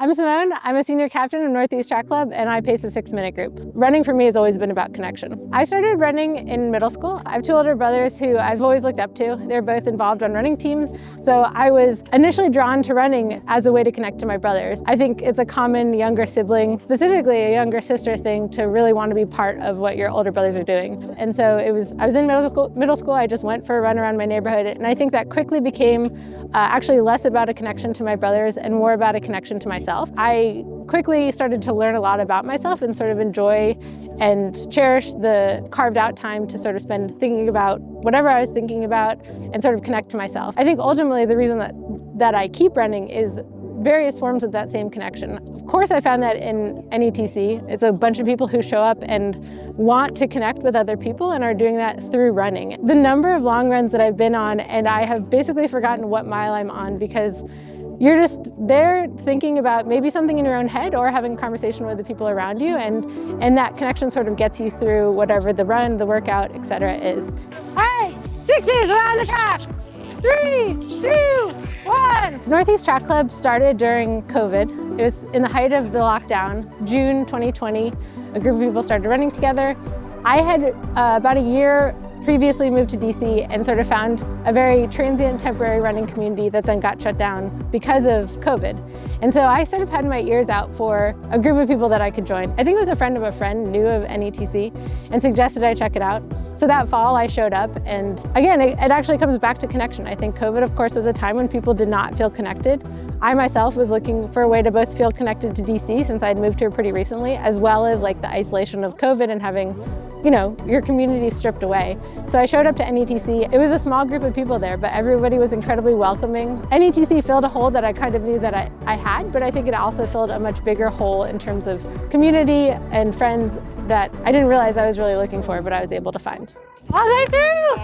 I'm Simone. I'm a senior captain of Northeast Track Club, and I pace the 6-minute group. Running for me has always been about connection. I started running in middle school. I have two older brothers who I've always looked up to. They're both involved on running teams, so I was initially drawn to running as a way to connect to my brothers. I think it's a common younger sibling, specifically a younger sister thing, to really want to be part of what your older brothers are doing. And so I was in middle school. I just went for a run around my neighborhood, and I think that quickly became actually less about a connection to my brothers and more about a connection to myself. I quickly started to learn a lot about myself and sort of enjoy and cherish the carved out time to sort of spend thinking about whatever I was thinking about and sort of connect to myself. I think ultimately the reason that I keep running is various forms of that same connection. Of course, I found that in NETC. It's a bunch of people who show up and want to connect with other people and are doing that through running. The number of long runs that I've been on, and I have basically forgotten what mile I'm on because you're just there thinking about maybe something in your own head or having a conversation with the people around you, and that connection sort of gets you through whatever the run, the workout, etc. is. All right, 60s around the track. 3, 2, 1. Northeast Track Club started during COVID. It was in the height of the lockdown, June 2020. A group of people started running together. I had about a year previously moved to DC and sort of found a very transient, temporary running community that then got shut down because of COVID. And so I sort of had my ears out for a group of people that I could join. I think it was a friend of a friend knew of NETC and suggested I check it out. So that fall I showed up, and again, it actually comes back to connection. I think COVID, of course, was a time when people did not feel connected. I myself was looking for a way to both feel connected to DC since I'd moved here pretty recently, as well as like the isolation of COVID and having, you know, your community stripped away. So I showed up to NETC. It was a small group of people there, but everybody was incredibly welcoming. NETC filled a hole that I kind of knew that I had, but I think it also filled a much bigger hole in terms of community and friends that I didn't realize I was really looking for, but I was able to find. Oh, thank you!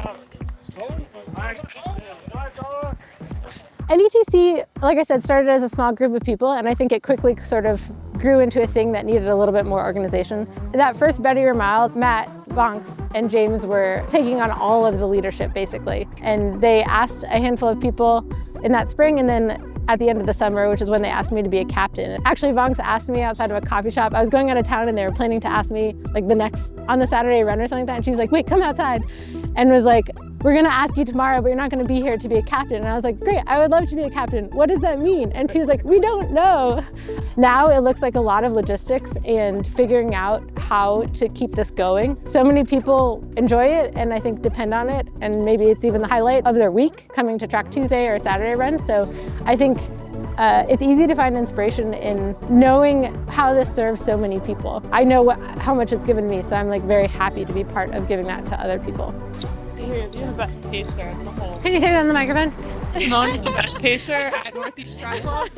NETC, like I said, started as a small group of people, and I think it quickly sort of grew into a thing that needed a little bit more organization. That first Better Your Mile, Matt, Vonks, and James were taking on all of the leadership, basically. And they asked a handful of people in that spring, and then at the end of the summer, which is when they asked me to be a captain. Actually, Vonks asked me outside of a coffee shop. I was going out of town, and they were planning to ask me like on the Saturday run or something like that. And she was like, wait, come outside. And was like, we're gonna ask you tomorrow, but you're not gonna be here to be a captain. And I was like, great, I would love to be a captain. What does that mean? And she was like, we don't know. Now it looks like a lot of logistics and figuring out how to keep this going. So many people enjoy it and I think depend on it. And maybe it's even the highlight of their week, coming to Track Tuesday or a Saturday run. So I think it's easy to find inspiration in knowing how this serves so many people. I know how much it's given me, so I'm like very happy to be part of giving that to other people. You're the best pacer in the whole. Can you say that on the microphone? Simone is the best pacer at Northeast Track Club.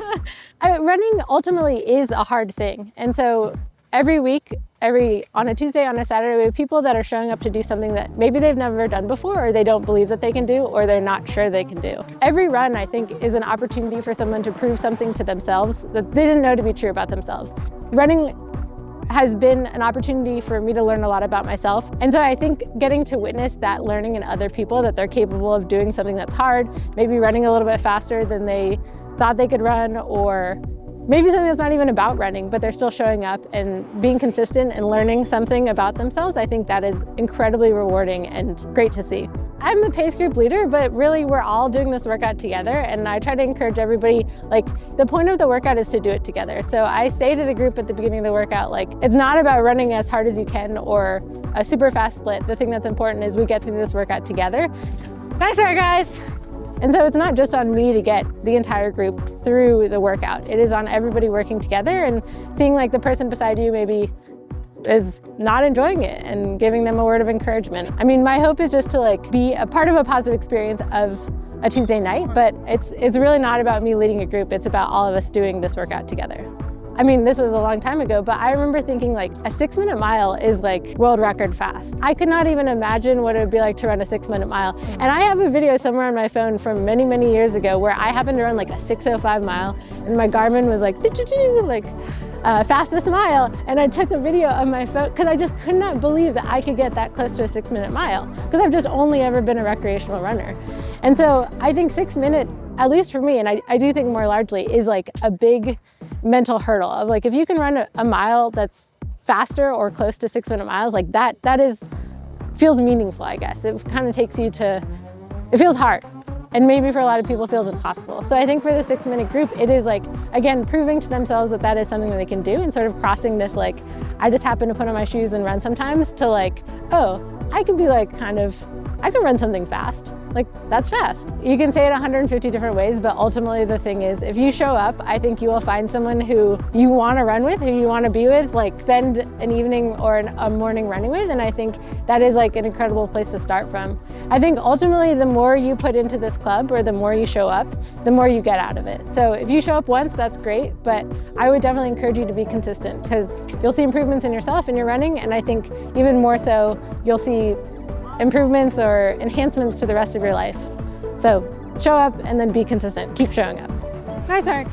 Running ultimately is a hard thing. And so every week, on a Tuesday, on a Saturday, we have people that are showing up to do something that maybe they've never done before, or they don't believe that they can do, or they're not sure they can do. Every run, I think, is an opportunity for someone to prove something to themselves that they didn't know to be true about themselves. Running has been an opportunity for me to learn a lot about myself. And so I think getting to witness that learning in other people, that they're capable of doing something that's hard, maybe running a little bit faster than they thought they could run, or maybe something that's not even about running, but they're still showing up and being consistent and learning something about themselves. I think that is incredibly rewarding and great to see. I'm the pace group leader, but really we're all doing this workout together, and I try to encourage everybody, like, the point of the workout is to do it together. So I say to the group at the beginning of the workout, like, it's not about running as hard as you can or a super fast split. The thing that's important is we get through this workout together. Nice work, guys! And so it's not just on me to get the entire group through the workout. It is on everybody working together and seeing like the person beside you maybe is not enjoying it and giving them a word of encouragement. I mean, my hope is just to like be a part of a positive experience of a Tuesday night, but it's really not about me leading a group. It's about all of us doing this workout together. I mean, this was a long time ago, but I remember thinking like a 6-minute mile is like world record fast. I could not even imagine what it would be like to run a 6-minute mile. And I have a video somewhere on my phone from many, many years ago where I happened to run like a 6:05 mile and my Garmin was like, fastest mile. And I took a video of my phone because I just could not believe that I could get that close to a 6-minute mile because I've just only ever been a recreational runner. And so I think 6 minute, at least for me, and I do think more largely, is like a big mental hurdle of like, if you can run a mile that's faster or close to 6-minute miles, like that feels meaningful, I guess. It kind of takes you to, it feels hard. And maybe for a lot of people it feels impossible. So I think for the 6-minute group, it is like, again, proving to themselves that that is something that they can do, and sort of crossing this like, I just happen to put on my shoes and run sometimes, to like, oh, I can be like I can run something fast. Like, that's fast. You can say it 150 different ways, but ultimately the thing is, if you show up, I think you will find someone who you want to run with, who you want to be with, like spend an evening or a morning running with, and I think that is like an incredible place to start from. I think ultimately the more you put into this club, or the more you show up, the more you get out of it. So if you show up once, that's great, but I would definitely encourage you to be consistent, because you'll see improvements in yourself and your running, and I think even more so, you'll see improvements or enhancements to the rest of your life. So show up and then be consistent. Keep showing up. Nice work.